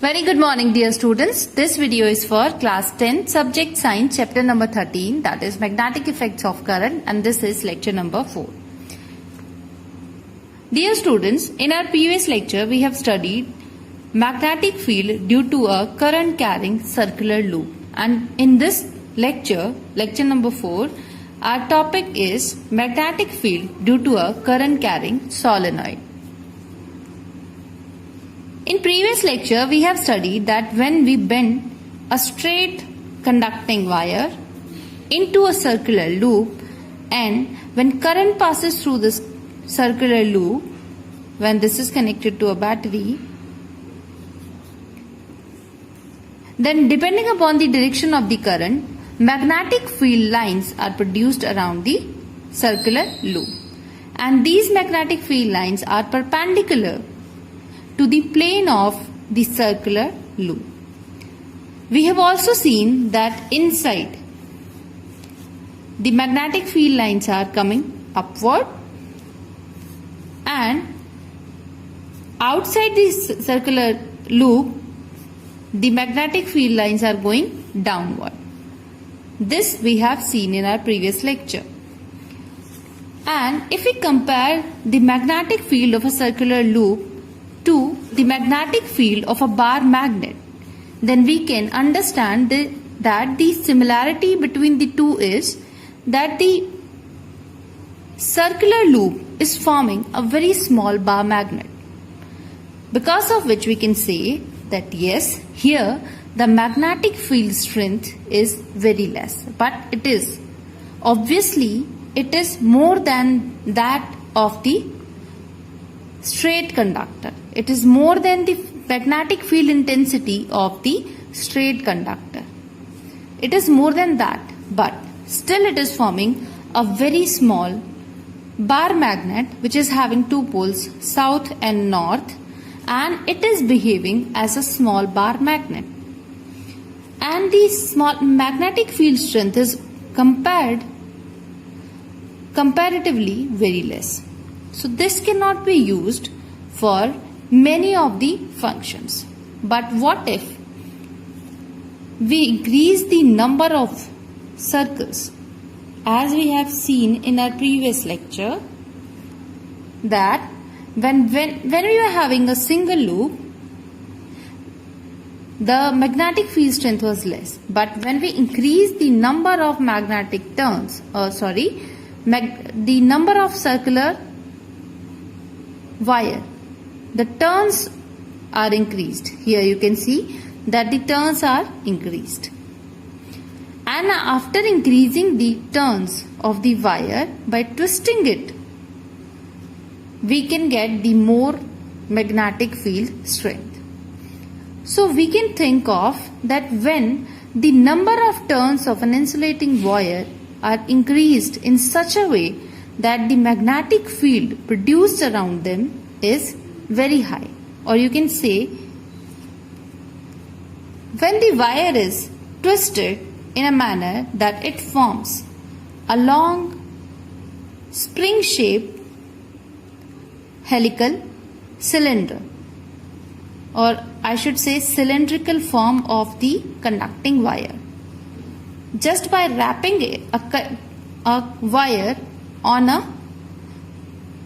Very good morning, dear students. This video is for class 10 subject science chapter number 13, that is magnetic effects of current, and this is lecture number 4. Dear students, in our previous lecture we have studied magnetic field due to a current carrying circular loop, and in this lecture number 4, our topic is magnetic field due to a current carrying solenoid. In previous lecture, we have studied that when we bend a straight conducting wire into a circular loop, and when current passes through this circular loop, when this is connected to a battery, then depending upon the direction of the current, magnetic field lines are produced around the circular loop. And these magnetic field lines are perpendicular to the plane of the circular loop. We have also seen that inside the magnetic field lines are coming upward, and outside the circular loop the magnetic field lines are going downward. This we have seen in our previous lecture. And if we compare the magnetic field of a circular loop to the magnetic field of a bar magnet, then we can understand that the similarity between the two is that the circular loop is forming a very small bar magnet, because of which we can say that yes, here the magnetic field strength is very less, but it is more than that of the straight conductor. It is more than the magnetic field intensity of the straight conductor. It is more than that, but still it is forming a very small bar magnet which is having two poles, south and north, and it is behaving as a small bar magnet. And the small magnetic field strength is comparatively very less. So this cannot be used for many of the functions. But what if we increase the number of circles, as we have seen in our previous lecture, that when we are having a single loop, the magnetic field strength was less, but when we increase the number of magnetic turns, the number of circular wire, the turns are increased. Here you can see that the turns are increased, and after increasing the turns of the wire by twisting it, we can get the more magnetic field strength. So we can think of that when the number of turns of an insulating wire are increased in such a way that the magnetic field produced around them is very high, or you can say when the wire is twisted in a manner that it forms a long spring-shaped helical cylinder, or I should say cylindrical form of the conducting wire. Just by wrapping a wire on a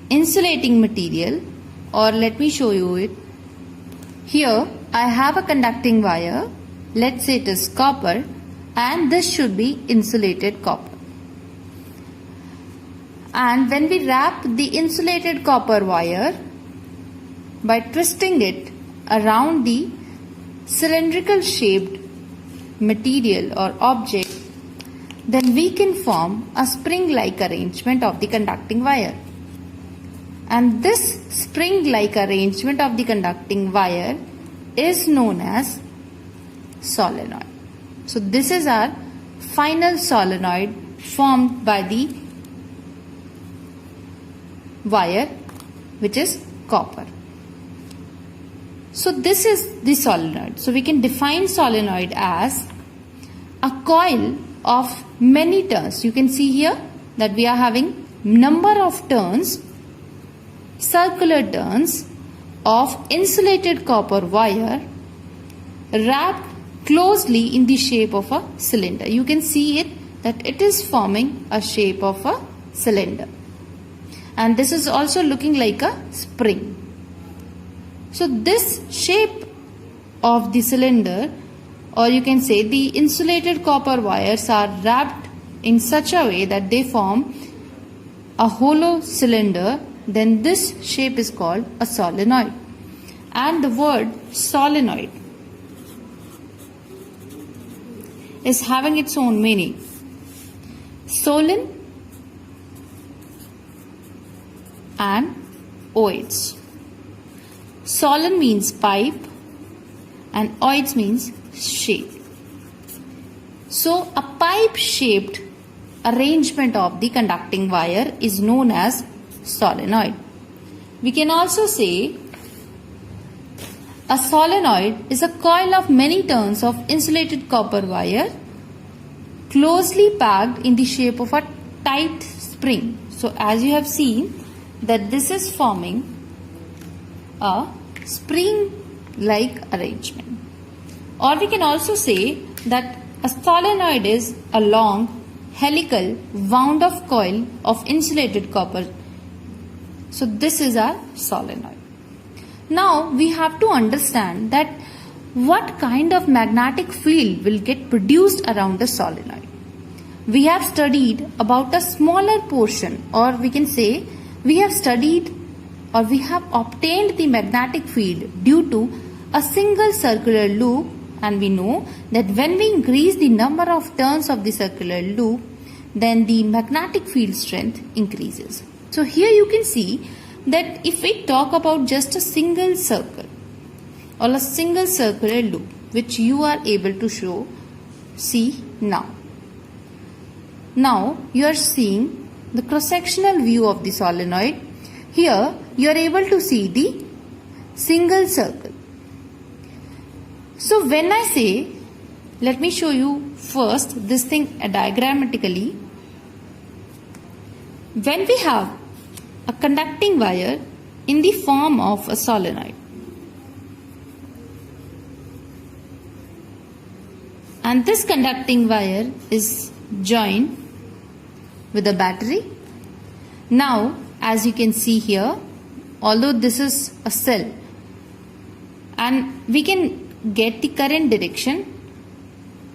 insulating material, or let me show you it. Here I have a conducting wire, let's say it is copper, and this should be insulated copper. And when we wrap the insulated copper wire by twisting it around the cylindrical shaped material or object, then we can form a spring-like arrangement of the conducting wire. And this spring-like arrangement of the conducting wire is known as solenoid. So this is our final solenoid formed by the wire, which is copper. So this is the solenoid. So we can define solenoid as a coil of many turns. You can see here that we are having number of turns, circular turns of insulated copper wire wrapped closely in the shape of a cylinder. You can see it that it is forming a shape of a cylinder. And this is also looking like a spring. So this shape of the cylinder, or you can say the insulated copper wires, are wrapped in such a way that they form a hollow cylinder. Then this shape is called a solenoid. And the word solenoid is having its own meaning. Solon and oids. Solon means pipe and oids means shape. So a pipe shaped arrangement of the conducting wire is known as solenoid. We can also say a solenoid is a coil of many turns of insulated copper wire closely packed in the shape of a tight spring. So as you have seen that this is forming a spring-like arrangement. Or we can also say that a solenoid is a long helical wound of coil of insulated copper. So this is our solenoid. Now we have to understand that what kind of magnetic field will get produced around the solenoid. We have studied about a smaller portion, or we can say we have studied or we have obtained the magnetic field due to a single circular loop, and we know that when we increase the number of turns of the circular loop, then the magnetic field strength increases. So here you can see that if we talk about just a single circle or a single circular loop, which you are able to see now. Now you are seeing the cross-sectional view of the solenoid. Here you are able to see the single circle. So when I say, let me show you first this thing diagrammatically. When we have a conducting wire in the form of a solenoid, and this conducting wire is joined with a battery. Now as you can see here, although this is a cell, and we can get the current direction,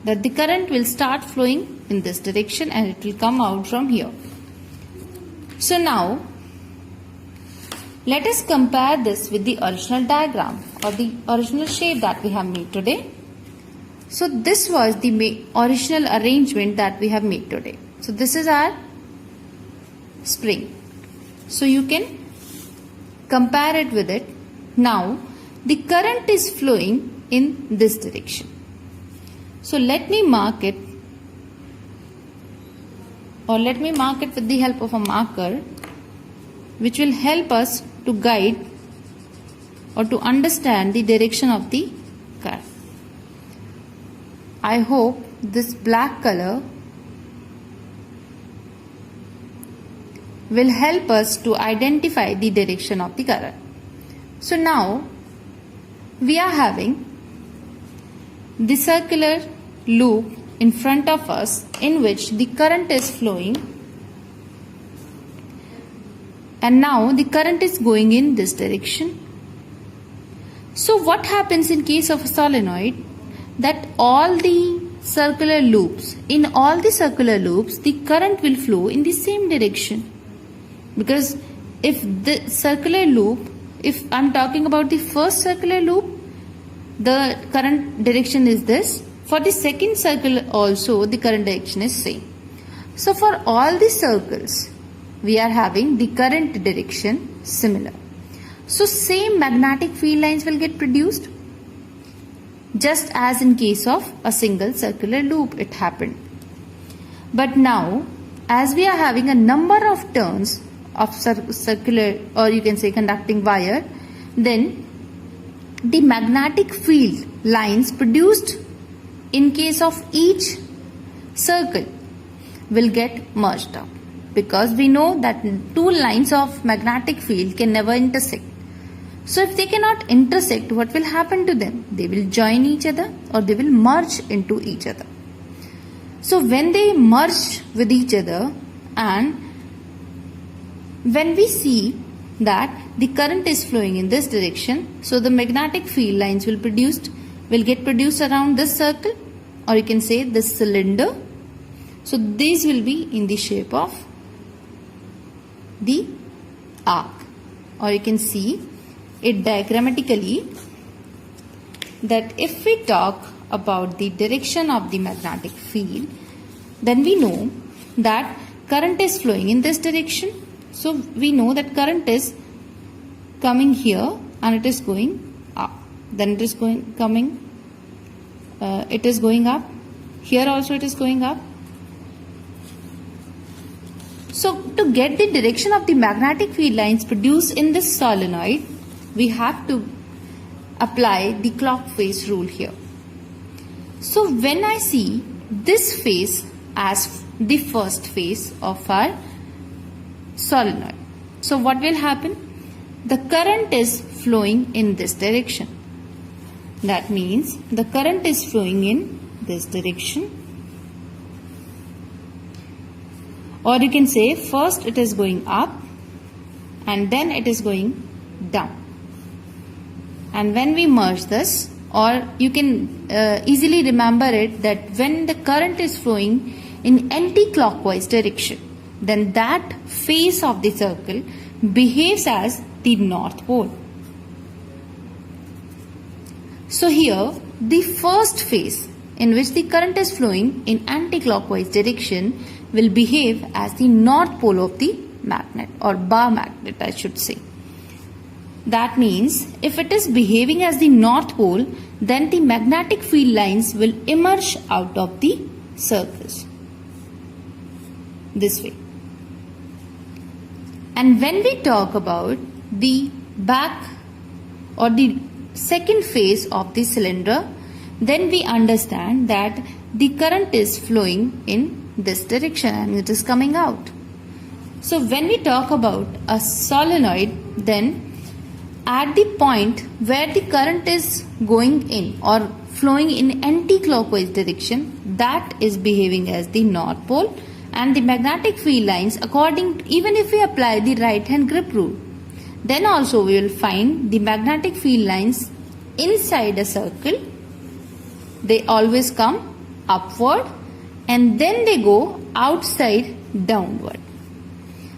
that the current will start flowing in this direction and it will come out from here. So now let us compare this with the original diagram or the original shape that we have made today. So this was the original arrangement that we have made today. So this is our spring. So you can compare it with it. Now the current is flowing in this direction. So let me mark it, or let me mark it with the help of a marker, which will help us to guide or to understand the direction of the current. I hope this black color will help us to identify the direction of the current. So now we are having the circular loop in front of us in which the current is flowing, and now the current is going in this direction. So what happens in case of a solenoid, that all the circular loops, in all the circular loops the current will flow in the same direction, because if the circular loop, if I'm talking about the first circular loop, the current direction is this. For the second circle also the current direction is same. So for all the circles we are having the current direction similar. So same magnetic field lines will get produced, just as in case of a single circular loop it happened. But now as we are having a number of turns of circular, or you can say conducting wire, then the magnetic field lines produced in case of each circle will get merged up, because we know that two lines of magnetic field can never intersect. So if they cannot intersect, what will happen to them? They will join each other or they will merge into each other. So when they merge with each other, and when we see that the current is flowing in this direction, so the magnetic field lines will get produced around this circle, or you can say this cylinder. So these will be in the shape of the arc, or you can see it diagrammatically, that if we talk about the direction of the magnetic field, then we know that current is flowing in this direction. So we know that current is coming here and it is going up. Then it is going up. Here also it is going up. So to get the direction of the magnetic field lines produced in this solenoid, we have to apply the clockwise rule here. So when I see this phase as the first phase of our solenoid, so what will happen? The current is flowing in this direction. That means the current is flowing in this direction. Or you can say first it is going up and then it is going down. And when we merge this, or you can easily remember it that when the current is flowing in anti-clockwise direction, then that face of the circle behaves as the north pole. So here the first phase in which the current is flowing in anti-clockwise direction will behave as the north pole of the magnet, or bar magnet I should say. That means if it is behaving as the north pole, then the magnetic field lines will emerge out of the circles this way. And when we talk about the back or the second phase of the cylinder, then we understand that the current is flowing in this direction and it is coming out. So when we talk about a solenoid, then at the point where the current is going in or flowing in anti-clockwise direction, that is behaving as the north pole, and the magnetic field lines, even if we apply the right hand grip rule, then also we will find the magnetic field lines inside a circle. They always come upward and then they go outside downward.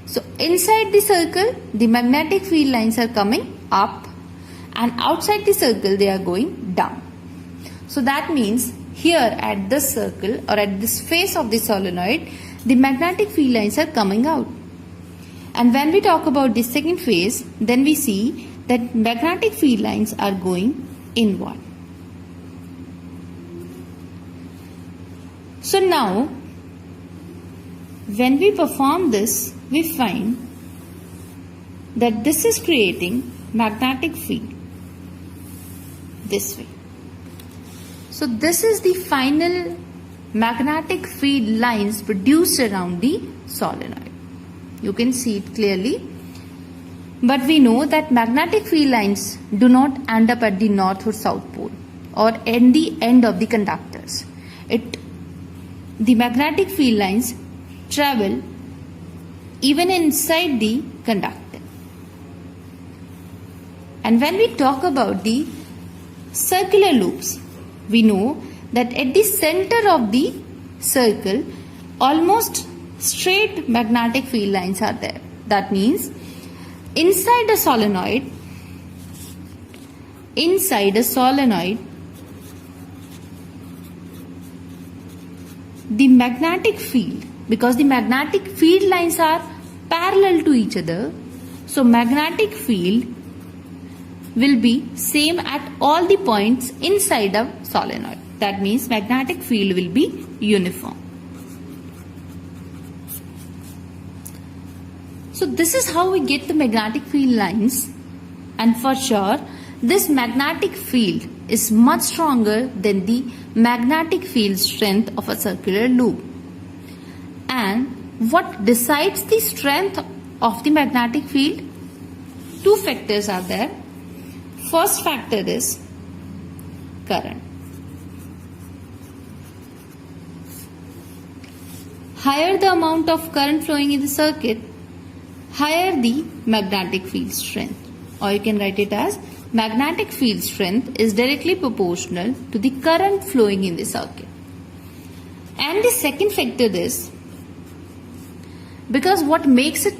So inside the circle, the magnetic field lines are coming up, and outside the circle they are going down. So that means here at this circle or at this face of the solenoid, the magnetic field lines are coming out. And when we talk about the second phase, then we see that magnetic field lines are going inward. So now when we perform this, we find that this is creating magnetic field this way. So this is the final magnetic field lines produced around the solenoid. You can see it clearly. But we know that magnetic field lines do not end up at the north or south pole or at the end of the conductors. The magnetic field lines travel even inside the conductor. And when we talk about the circular loops, we know that at the center of the circle, almost straight magnetic field lines are there. That means inside a solenoid, the magnetic field, because the magnetic field lines are parallel to each other, so magnetic field will be same at all the points inside a solenoid. That means magnetic field will be uniform. So this is how we get the magnetic field lines, and for sure this magnetic field is much stronger than the magnetic field strength of a circular loop. And what decides the strength of the magnetic field? Two factors are there. first factor is current. Higher the amount of current flowing in the circuit, higher the magnetic field strength. Or you can write it as magnetic field strength is directly proportional to the current flowing in the circuit. And the second factor is, because what makes it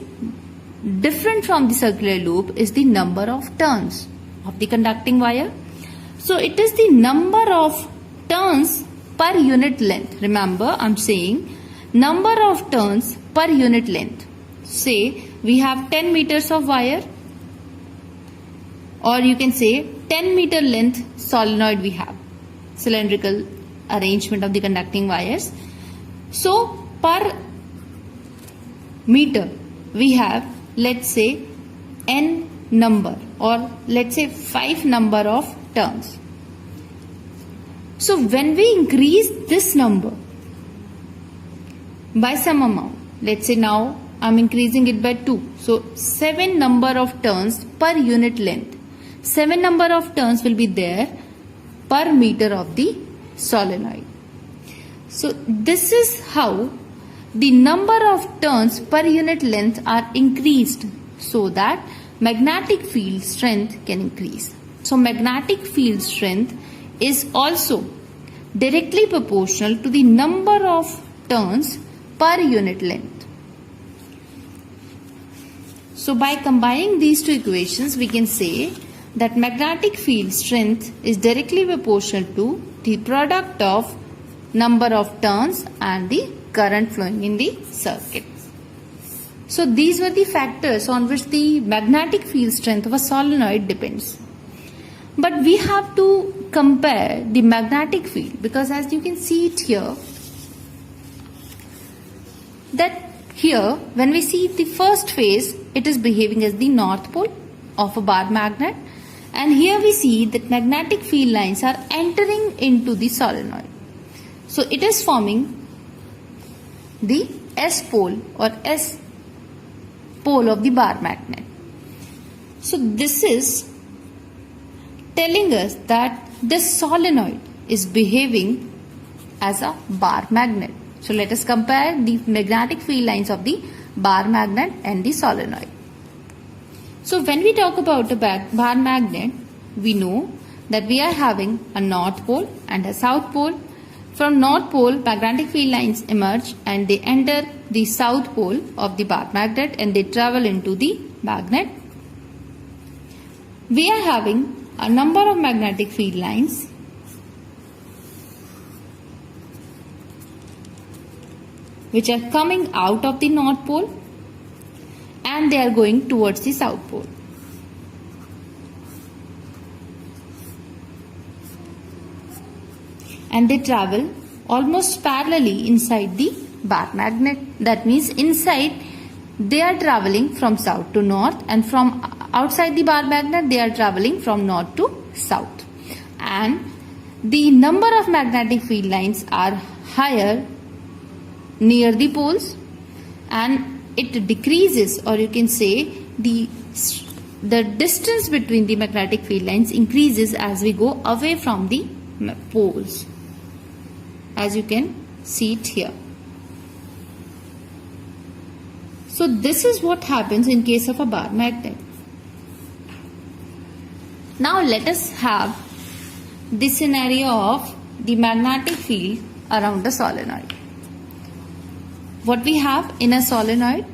different from the circular loop is the number of turns of the conducting wire. So it is the number of turns per unit length. Remember, I'm saying number of turns per unit length. Say we have 10 meters of wire, or you can say 10 meter length solenoid we have, cylindrical arrangement of the conducting wires. So per meter we have, let's say, n number, or let's say 5 number of turns. So when we increase this number by some amount, let's say now I'm increasing it by 2, so 7 number of turns per unit length, 7 number of turns will be there per meter of the solenoid. So this is how the number of turns per unit length are increased, so that magnetic field strength can increase. So magnetic field strength is also directly proportional to the number of turns per unit length. So by combining these two equations, we can say that magnetic field strength is directly proportional to the product of number of turns and the current flowing in the circuit. So these were the factors on which the magnetic field strength of a solenoid depends. But we have to compare the magnetic field, because as you can see it here, that here when we see the first phase, it is behaving as the north pole of a bar magnet, and here we see that magnetic field lines are entering into the solenoid. So it is forming the S pole or S pole of the bar magnet. So this is telling us that this solenoid is behaving as a bar magnet. So let us compare the magnetic field lines of the bar magnet and the solenoid. So when we talk about a bar magnet, we know that we are having a north pole and a south pole. From north pole, magnetic field lines emerge and they enter the south pole of the bar magnet and they travel into the magnet. We are having a number of magnetic field lines which are coming out of the north pole and they are going towards the south pole. And they travel almost parallelly inside the bar magnet. That means inside they are traveling from south to north, and from outside the bar magnet they are traveling from north to south. And the number of magnetic field lines are higher near the poles, and it decreases, or you can say the distance between the magnetic field lines increases as we go away from the poles, as you can see it here. So this is what happens in case of a bar magnet. Now let us have the scenario of the magnetic field around a solenoid. What we have in a solenoid,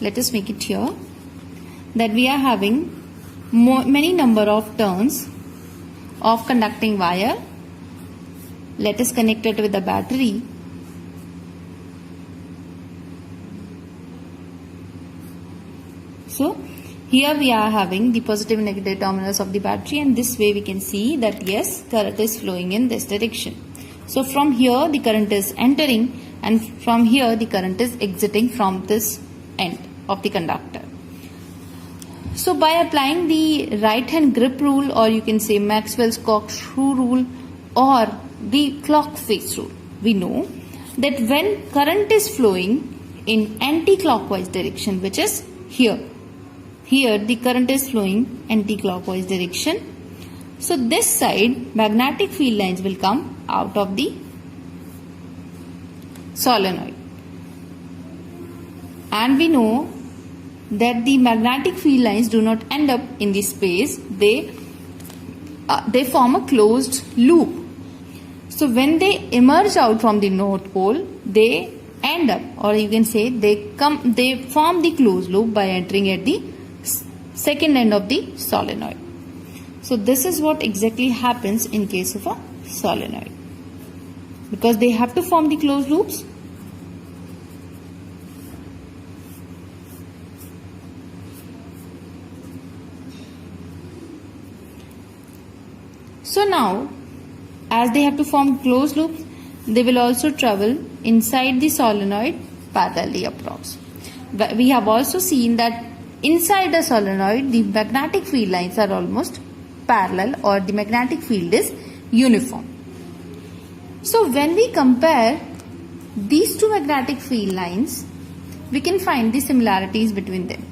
let us make it here, that we are having many number of turns of conducting wire. Let us connect it with a battery. So here we are having the positive and negative terminals of the battery, and this way we can see that yes, current is flowing in this direction. So from here the current is entering, and from here the current is exiting from this end of the conductor. So by applying the right hand grip rule, or you can say Maxwell's corkscrew rule, or the clock face rule, we know that when current is flowing in anti-clockwise direction, which is here, here the current is flowing anti-clockwise direction. So this side magnetic field lines will come out of the solenoid. And we know that the magnetic field lines do not end up in the space. They form a closed loop. So when they emerge out from the North Pole, they end up, or you can say they form the closed loop by entering at the second end of the solenoid. So this is what exactly happens in case of a solenoid, because they have to form the closed loops. So now, as they have to form closed loops, they will also travel inside the solenoid parallelly across. We have also seen that inside a solenoid, the magnetic field lines are almost parallel, or the magnetic field is uniform. So when we compare these two magnetic field lines, we can find the similarities between them.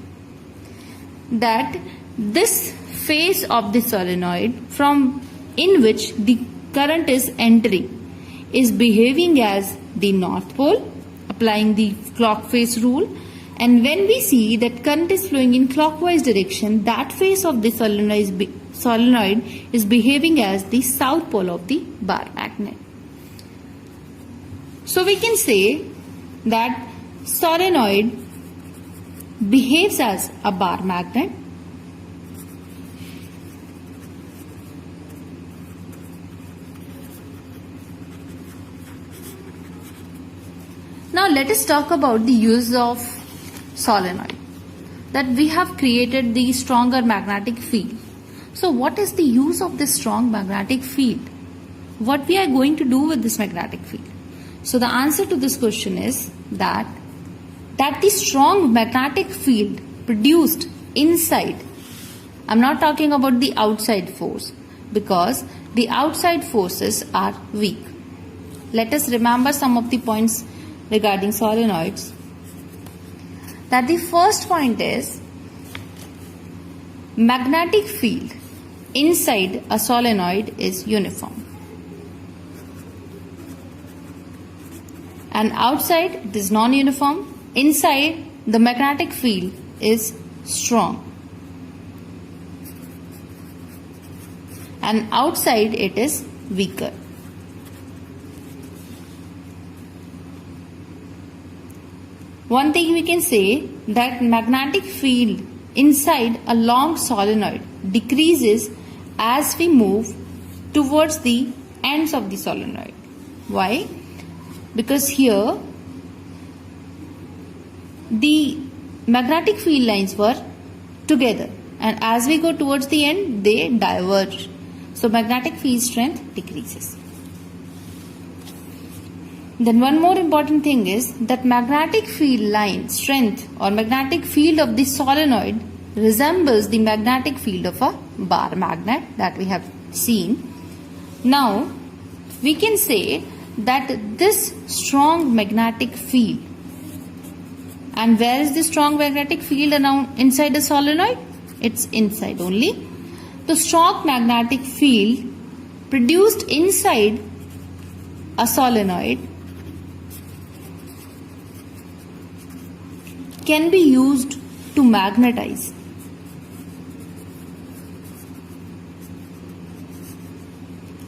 That this face of the solenoid from in which the current is entering is behaving as the North Pole, applying the clock face rule. And when we see that current is flowing in clockwise direction, that face of the solenoid is behaving as the South Pole of the bar magnet. So we can say that solenoid behaves as a bar magnet. Now let us talk about the use of solenoid. That we have created the stronger magnetic field. So what is the use of this strong magnetic field? What we are going to do with this magnetic field? So the answer to this question is that the strong magnetic field produced inside, I'm not talking about the outside force, because the outside forces are weak. Let us remember some of the points regarding solenoids. That the first point is magnetic field inside a solenoid is uniform, and outside it is non-uniform. Inside the magnetic field is strong, and outside it is weaker. One thing we can say that magnetic field inside a long solenoid decreases as we move towards the ends of the solenoid. Why? Because here the magnetic field lines were together, and as we go towards the end they diverge. So magnetic field strength decreases. Then one more important thing is that magnetic field line strength or magnetic field of the solenoid resembles the magnetic field of a bar magnet that we have seen. Now we can say that this strong magnetic field, and where is the strong magnetic field around inside the solenoid? It's inside only. The strong magnetic field produced inside a solenoid can be used to magnetize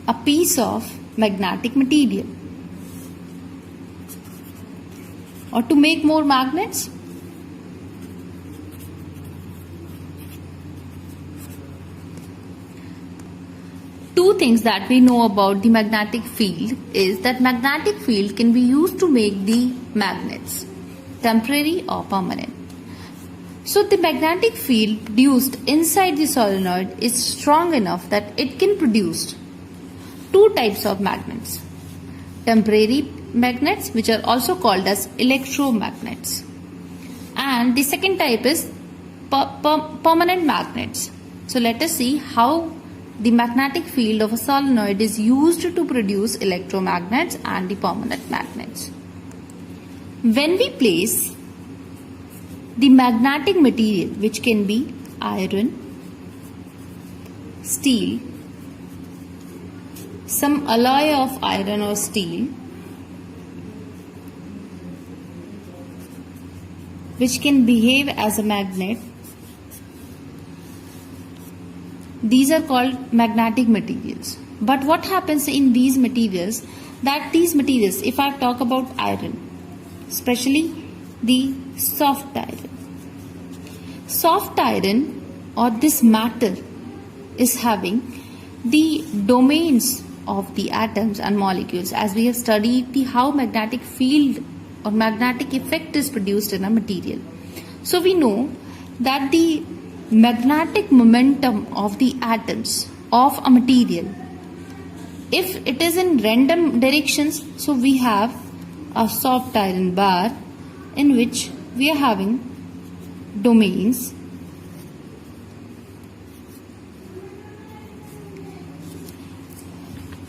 a piece of magnetic material or to make more magnets. Two things that we know about the magnetic field is that magnetic field can be used to make the magnets, temporary or permanent. So the magnetic field produced inside the solenoid is strong enough that it can produce two types of magnets. Temporary magnets, which are also called as electromagnets, and the second type is permanent magnets. So let us see how the magnetic field of a solenoid is used to produce electromagnets and the permanent magnets. When we place the magnetic material, which can be iron, steel, some alloy of iron or steel, which can behave as a magnet. These are called magnetic materials. But what happens in these materials, if I talk about iron, especially the soft iron or this matter is having the domains of the atoms and molecules, as we have studied how magnetic field or magnetic effect is produced in a material. So we know that the magnetic momentum of the atoms of a material, if it is in random directions, so we have a soft iron bar in which we are having domains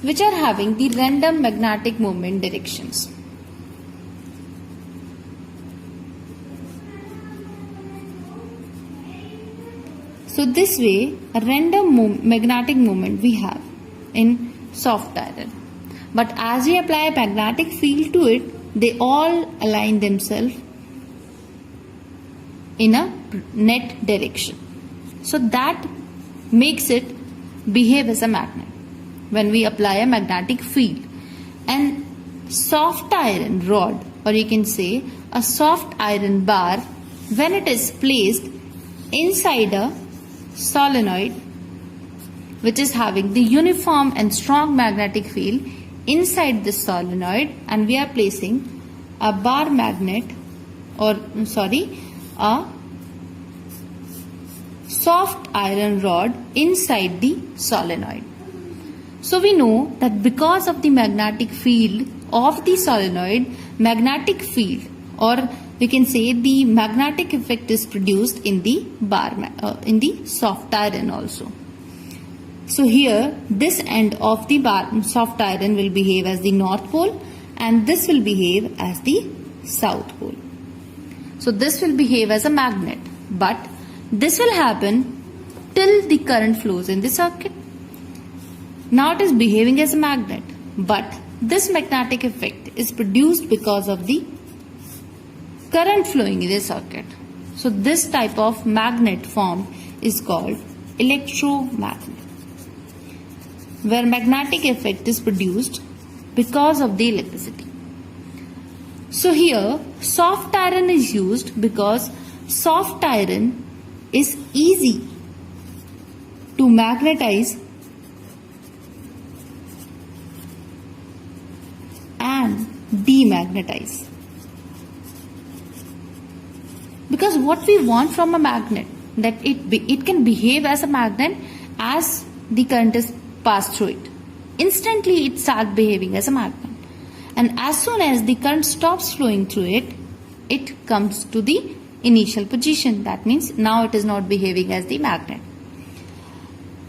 which are having the random magnetic moment directions. So this way, a random magnetic moment we have in soft iron. But as we apply a magnetic field to it, they all align themselves in a net direction. So that makes it behave as a magnet when we apply a magnetic field. And soft iron rod, or you can say a soft iron bar, when it is placed inside a solenoid which is having the uniform and strong magnetic field inside this solenoid, and we are placing a bar magnet a soft iron rod inside the solenoid. So we know that because of the magnetic field of the solenoid, magnetic field, or we can say the magnetic effect, is produced in the in the soft iron also. So here this end of the soft iron will behave as the north pole and this will behave as the south pole. So this will behave as a magnet, but this will happen till the current flows in the circuit. Now it is behaving as a magnet, but this magnetic effect is produced because of the current flowing in the circuit. So this type of magnet formed is called electromagnet, where magnetic effect is produced because of the electricity. So here soft iron is used because soft iron is easy to magnetize and demagnetize. Because what we want from a magnet, that it can behave as a magnet as the current is passed through it. Instantly it starts behaving as a magnet. And as soon as the current stops flowing through it, it comes to the initial position. That means now it is not behaving as the magnet.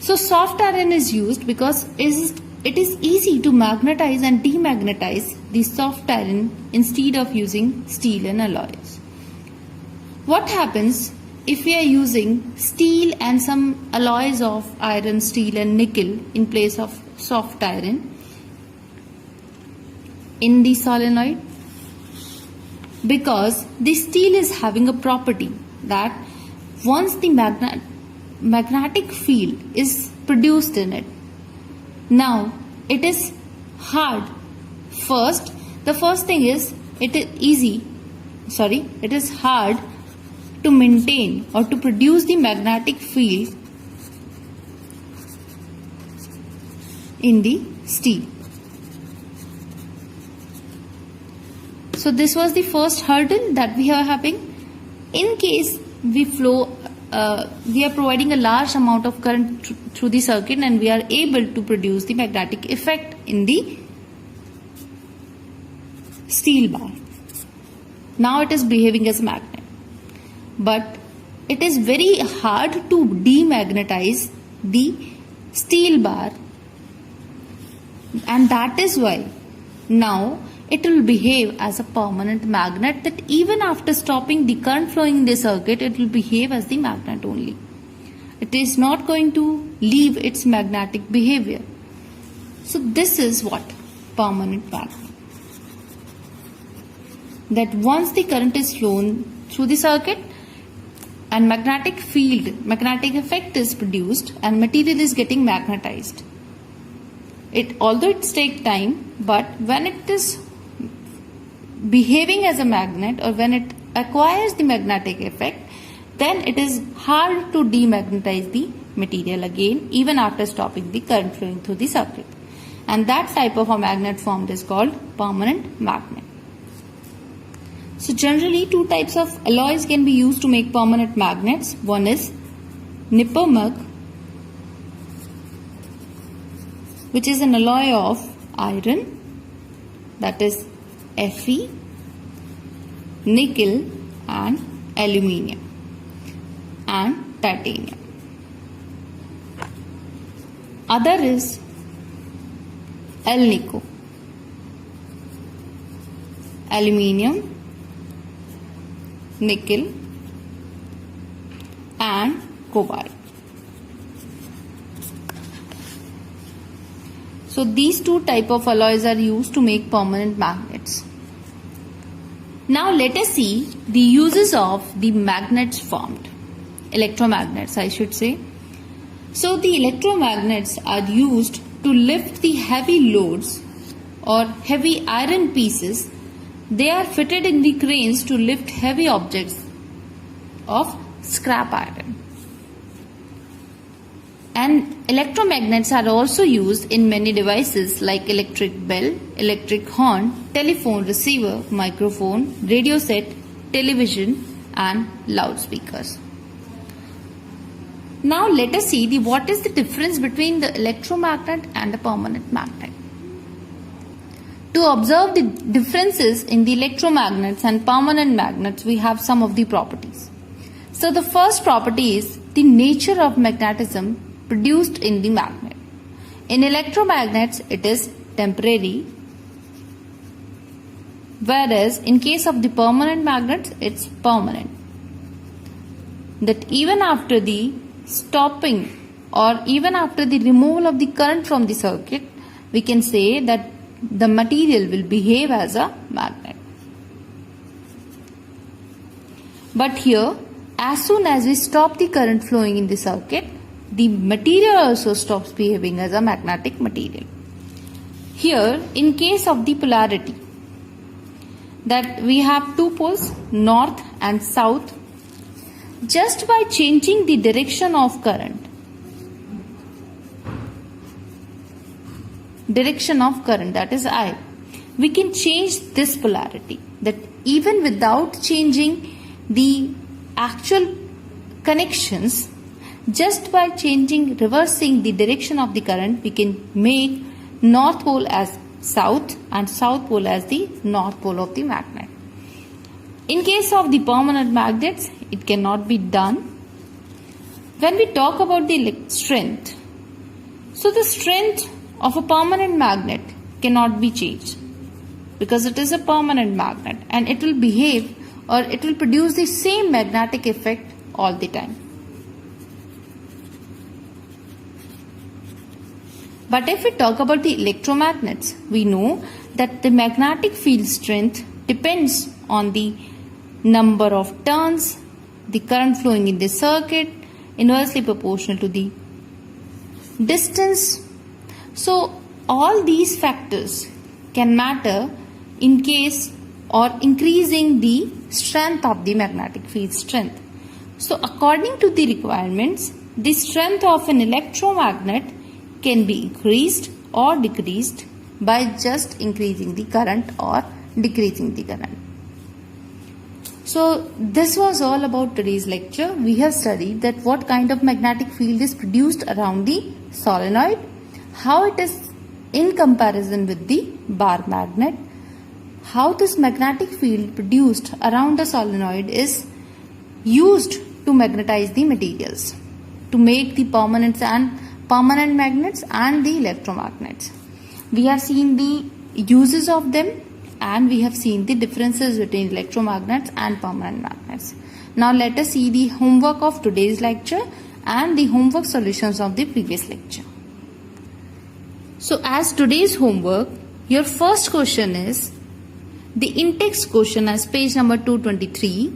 So soft iron is used because it is easy to magnetize and demagnetize the soft iron instead of using steel and alloys. What happens if we are using steel and some alloys of iron, steel and nickel in place of soft iron in the solenoid? Because the steel is having a property that once the magnetic field is produced in it, now it is hard. The first thing is it is hard to maintain or to produce the magnetic field in the steel. So this was the first hurdle that we are having. In case we are providing a large amount of current through the circuit and we are able to produce the magnetic effect in the steel bar. Now it is behaving as a magnet. But it is very hard to demagnetize the steel bar, and that is why now it will behave as a permanent magnet, that even after stopping the current flowing in the circuit, it will behave as the magnet only. It is not going to leave its magnetic behavior. So this is what? Permanent magnet. That once the current is flown through the circuit and magnetic effect is produced and material is getting magnetized. Although it takes time, but when it is behaving as a magnet or when it acquires the magnetic effect, then it is hard to demagnetize the material again even after stopping the current flowing through the circuit. And that type of a magnet formed is called permanent magnet. So generally two types of alloys can be used to make permanent magnets. One is Nippermug, which is an alloy of iron, that is Fe, nickel and aluminium and titanium. Other is Alnico, aluminium, nickel and cobalt. So these two type of alloys are used to make permanent magnets. Now let us see the uses of the magnets formed. Electromagnets, I should say. So the electromagnets are used to lift the heavy loads or heavy iron pieces. They are fitted in the cranes to lift heavy objects of scrap iron. And electromagnets are also used in many devices like electric bell, electric horn, telephone receiver, microphone, radio set, television and loudspeakers. Now let us see what is the difference between the electromagnet and the permanent magnet. To observe the differences in the electromagnets and permanent magnets, we have some of the properties. So the first property is the nature of magnetism produced in the magnet. In electromagnets, it is temporary, whereas in case of the permanent magnets, it's permanent. That even after the stopping or even after the removal of the current from the circuit, we can say that the material will behave as a magnet. But here, as soon as we stop the current flowing in the circuit, the material also stops behaving as a magnetic material. Here, in case of the polarity, that we have two poles, north and south, just by changing the direction of current, that is I, we can change this polarity. That even without changing the actual connections, just by reversing the direction of the current, we can make north pole as south and south pole as the north pole of the magnet. In case of the permanent magnets, it cannot be done. When we talk about the strength, so the strength of a permanent magnet cannot be changed because it is a permanent magnet and it will behave or it will produce the same magnetic effect all the time. But if we talk about the electromagnets, we know that the magnetic field strength depends on the number of turns, the current flowing in the circuit, inversely proportional to the distance. So all these factors can matter in case or increasing the strength of the magnetic field strength. So according to the requirements, the strength of an electromagnet can be increased or decreased by just increasing the current or decreasing the current. So this was all about today's lecture. We have studied that what kind of magnetic field is produced around the solenoid, how it is in comparison with the bar magnet, how this magnetic field produced around the solenoid is used to magnetize the materials, to make the permanent magnets and the electromagnets. We have seen the uses of them and we have seen the differences between electromagnets and permanent magnets. Now let us see the homework of today's lecture and the homework solutions of the previous lecture. So as today's homework, your first question is the in-text question as page number 223,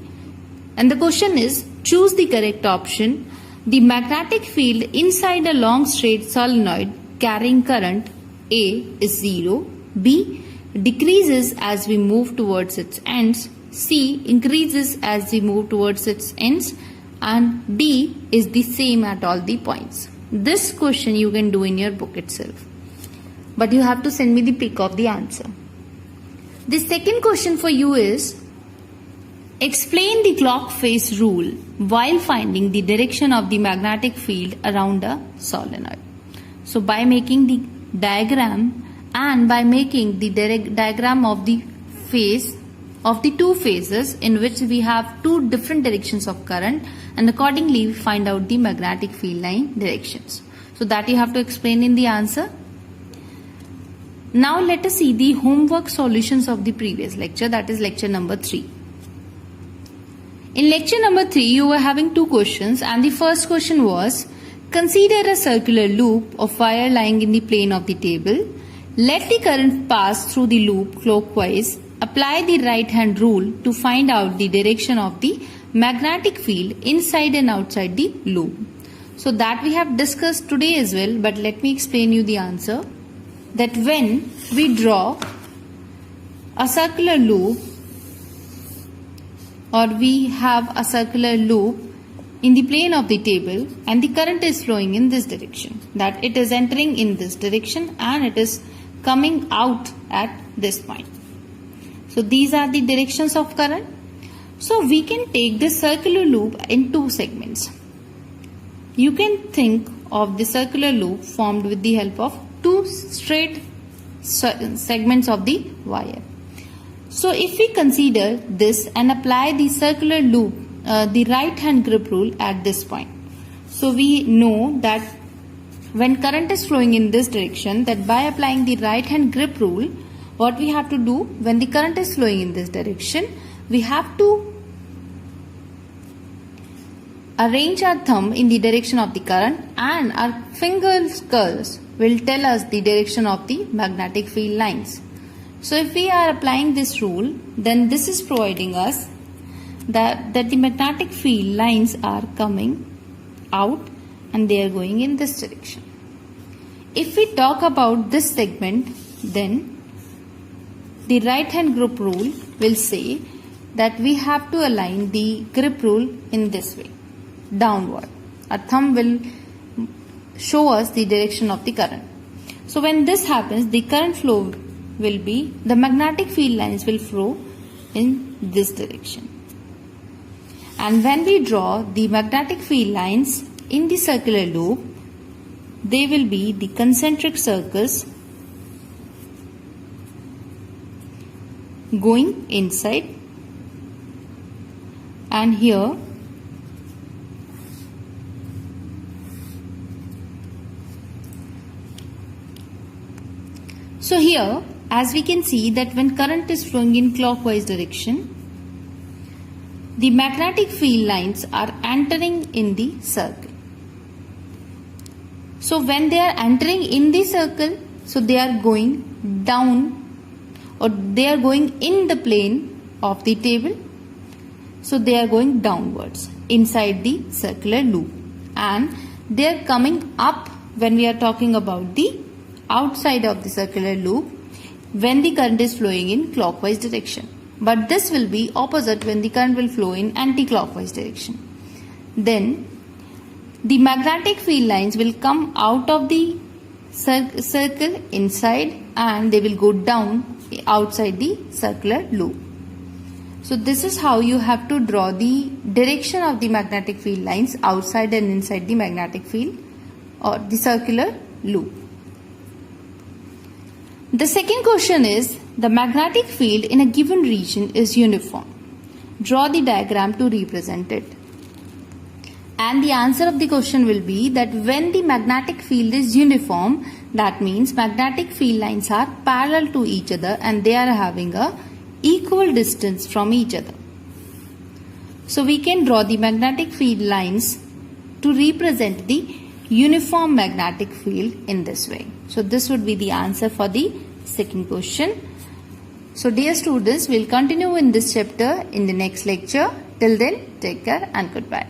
and the question is choose the correct option. The magnetic field inside a long straight solenoid carrying current A is 0, B decreases as we move towards its ends, C increases as we move towards its ends, and D is the same at all the points. This question you can do in your book itself, but you have to send me the pic of the answer. The second question for you is explain the clock face rule while finding the direction of the magnetic field around a solenoid. So by making the diagram and by making the diagram of the phase of the two phases in which we have two different directions of current, and accordingly we find out the magnetic field line directions. So that you have to explain in the answer. Now let us see the homework solutions of the previous lecture, that is lecture number 3. In lecture number 3 you were having two questions, and the first question was consider a circular loop of wire lying in the plane of the table. Let the current pass through the loop clockwise. Apply the right hand rule to find out the direction of the magnetic field inside and outside the loop. So that we have discussed today as well, but let me explain you the answer. That when we draw a circular loop, or we have a circular loop in the plane of the table and the current is flowing in this direction, that it is entering in this direction and it is coming out at this point. So these are the directions of current. So we can take this circular loop in two segments. You can think of the circular loop formed with the help of two straight segments of the wire. So if we consider this and apply the circular loop, the right hand grip rule at this point. So we know that when current is flowing in this direction, that by applying the right hand grip rule, what we have to do when the current is flowing in this direction, we have to arrange our thumb in the direction of the current, and our fingers curls will tell us the direction of the magnetic field lines. So if we are applying this rule, then this is providing us that the magnetic field lines are coming out and they are going in this direction. If we talk about this segment, then the right hand grip rule will say that we have to align the grip rule in this way, downward. Our thumb will show us the direction of the current. So when this happens, the current flow will be, the magnetic field lines will flow in this direction. And when we draw the magnetic field lines in the circular loop, they will be the concentric circles going inside, and here so here as we can see that when current is flowing in clockwise direction, the magnetic field lines are entering in the circle. So when they are entering in the circle, so they are going down, or they are going in the plane of the table. So they are going downwards inside the circular loop, and they are coming up when we are talking about the outside of the circular loop when the current is flowing in clockwise direction. But this will be opposite when the current will flow in anti-clockwise direction. Then the magnetic field lines will come out of the circle inside, and they will go down outside the circular loop. So this is how you have to draw the direction of the magnetic field lines outside and inside the magnetic field or the circular loop. The second question is the magnetic field in a given region is uniform. Draw the diagram to represent it. And the answer of the question will be that when the magnetic field is uniform, that means magnetic field lines are parallel to each other and they are having a equal distance from each other. So we can draw the magnetic field lines to represent the uniform magnetic field in this way. So this would be the answer for the second question. So dear students, we'll continue in this chapter in the next lecture. Till then, take care and goodbye.